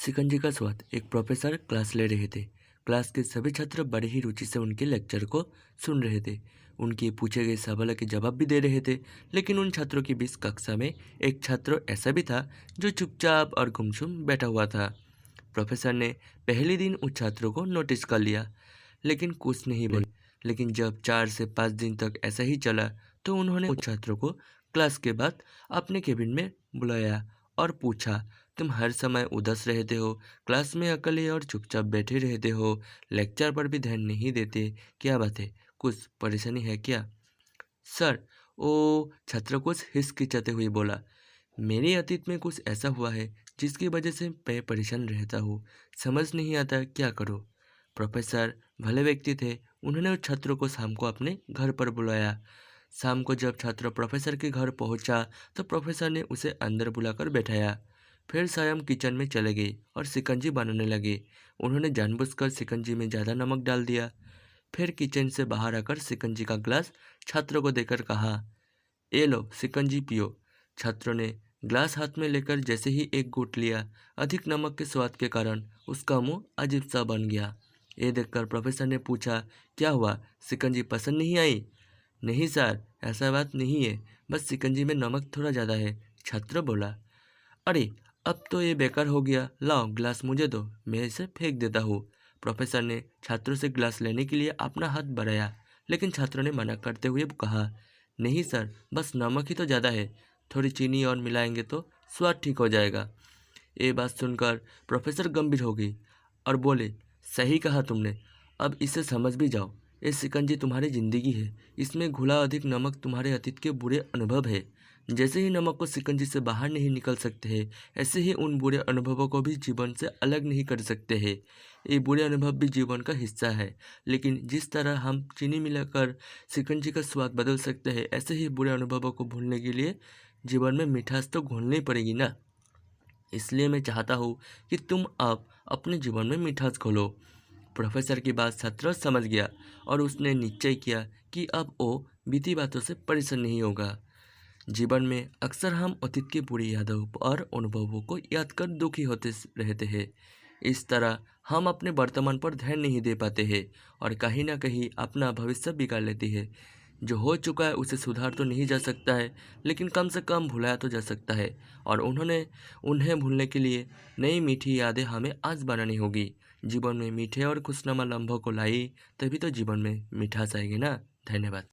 शिकंजी का स्वाद। एक प्रोफेसर क्लास ले रहे थे। क्लास के सभी छात्र बड़े ही रुचि से उनके लेक्चर को सुन रहे थे। उनके पूछे गए सवालों के जवाब भी दे रहे थे। लेकिन उन छात्रों के बीच कक्षा में एक छात्र ऐसा भी था जो चुपचाप और गुमसुम बैठा हुआ था। प्रोफेसर ने पहले दिन उस छात्रों को नोटिस कर लिया, लेकिन कुछ नहीं बोले। लेकिन जब 4 से 5 दिन तक ऐसा ही चला तो उन्होंने उस छात्रों को क्लास के बाद अपने केबिन में बुलाया और पूछा, तुम हर समय उदास रहते हो, क्लास में अकेले और चुपचाप बैठे रहते हो, लेक्चर पर भी ध्यान नहीं देते, क्या बात है, कुछ परेशानी है क्या? सर, वो छात्र कुछ हिचकिचाते हुए बोला, मेरे अतीत में कुछ ऐसा हुआ है जिसकी वजह से मैं परेशान रहता हूँ, समझ नहीं आता क्या करूँ। प्रोफेसर भले व्यक्ति थे। उन्होंने उस छात्र को शाम को अपने घर पर बुलाया। शाम को जब छात्र प्रोफेसर के घर पहुंचा तो प्रोफेसर ने उसे अंदर बुलाकर बैठाया। फिर स्वयं किचन में चले गए और शिकंजी बनाने लगे। उन्होंने जानबूझकर शिकंजी में ज़्यादा नमक डाल दिया। फिर किचन से बाहर आकर शिकंजी का ग्लास छात्र को देकर कहा, ए लो शिकंजी पियो। छात्रों ने ग्लास हाथ में लेकर जैसे ही एक घूंट लिया, अधिक नमक के स्वाद के कारण उसका मुंह अजीब सा बन गया। ये देखकर प्रोफेसर ने पूछा, क्या हुआ, शिकंजी पसंद नहीं आई? नहीं सर, ऐसा बात नहीं है, बस शिकंजी में नमक थोड़ा ज़्यादा है, छात्र बोला। अरे, अब तो ये बेकार हो गया, लाओ ग्लास मुझे दो, मैं इसे फेंक देता हूँ। प्रोफेसर ने छात्रों से ग्लास लेने के लिए अपना हाथ बढ़ाया, लेकिन छात्रों ने मना करते हुए कहा, नहीं सर, बस नमक ही तो ज़्यादा है, थोड़ी चीनी और मिलाएंगे तो स्वाद ठीक हो जाएगा। ये बात सुनकर प्रोफेसर गंभीर हो गई और बोले, सही कहा तुमने, अब इसे समझ भी जाओ। ये शिकंजी तुम्हारी ज़िंदगी है, इसमें घुला अधिक नमक तुम्हारे अतीत के बुरे अनुभव है। जैसे ही नमक को शिकंजी से बाहर नहीं निकल सकते हैं, ऐसे ही उन बुरे अनुभवों को भी जीवन से अलग नहीं कर सकते हैं। ये बुरे अनुभव भी जीवन का हिस्सा है, लेकिन जिस तरह हम चीनी मिलाकर शिकंजी का स्वाद बदल सकते हैं, ऐसे ही बुरे अनुभवों को भूलने के लिए जीवन में मिठास तो घोलनी पड़ेगी ना। इसलिए मैं चाहता हूँ कि तुम अब अपने जीवन में मिठास घोलो। प्रोफेसर की बात छात्र समझ गया और उसने निश्चय किया कि अब वो बीती बातों से परेशान नहीं होगा। जीवन में अक्सर हम अतीत की बुरी यादों और अनुभवों को याद कर दुखी होते रहते हैं। इस तरह हम अपने वर्तमान पर ध्यान नहीं दे पाते हैं और कहीं ना कहीं अपना भविष्य बिगाड़ लेते हैं। जो हो चुका है उसे सुधार तो नहीं जा सकता है, लेकिन कम से कम भुलाया तो जा सकता है। और उन्हें भूलने के लिए नई मीठी यादें हमें आज बनानी होगी। जीवन में मीठे और खुशनुमा लम्हों को लाई, तभी तो जीवन में मिठास आएगी ना। धन्यवाद।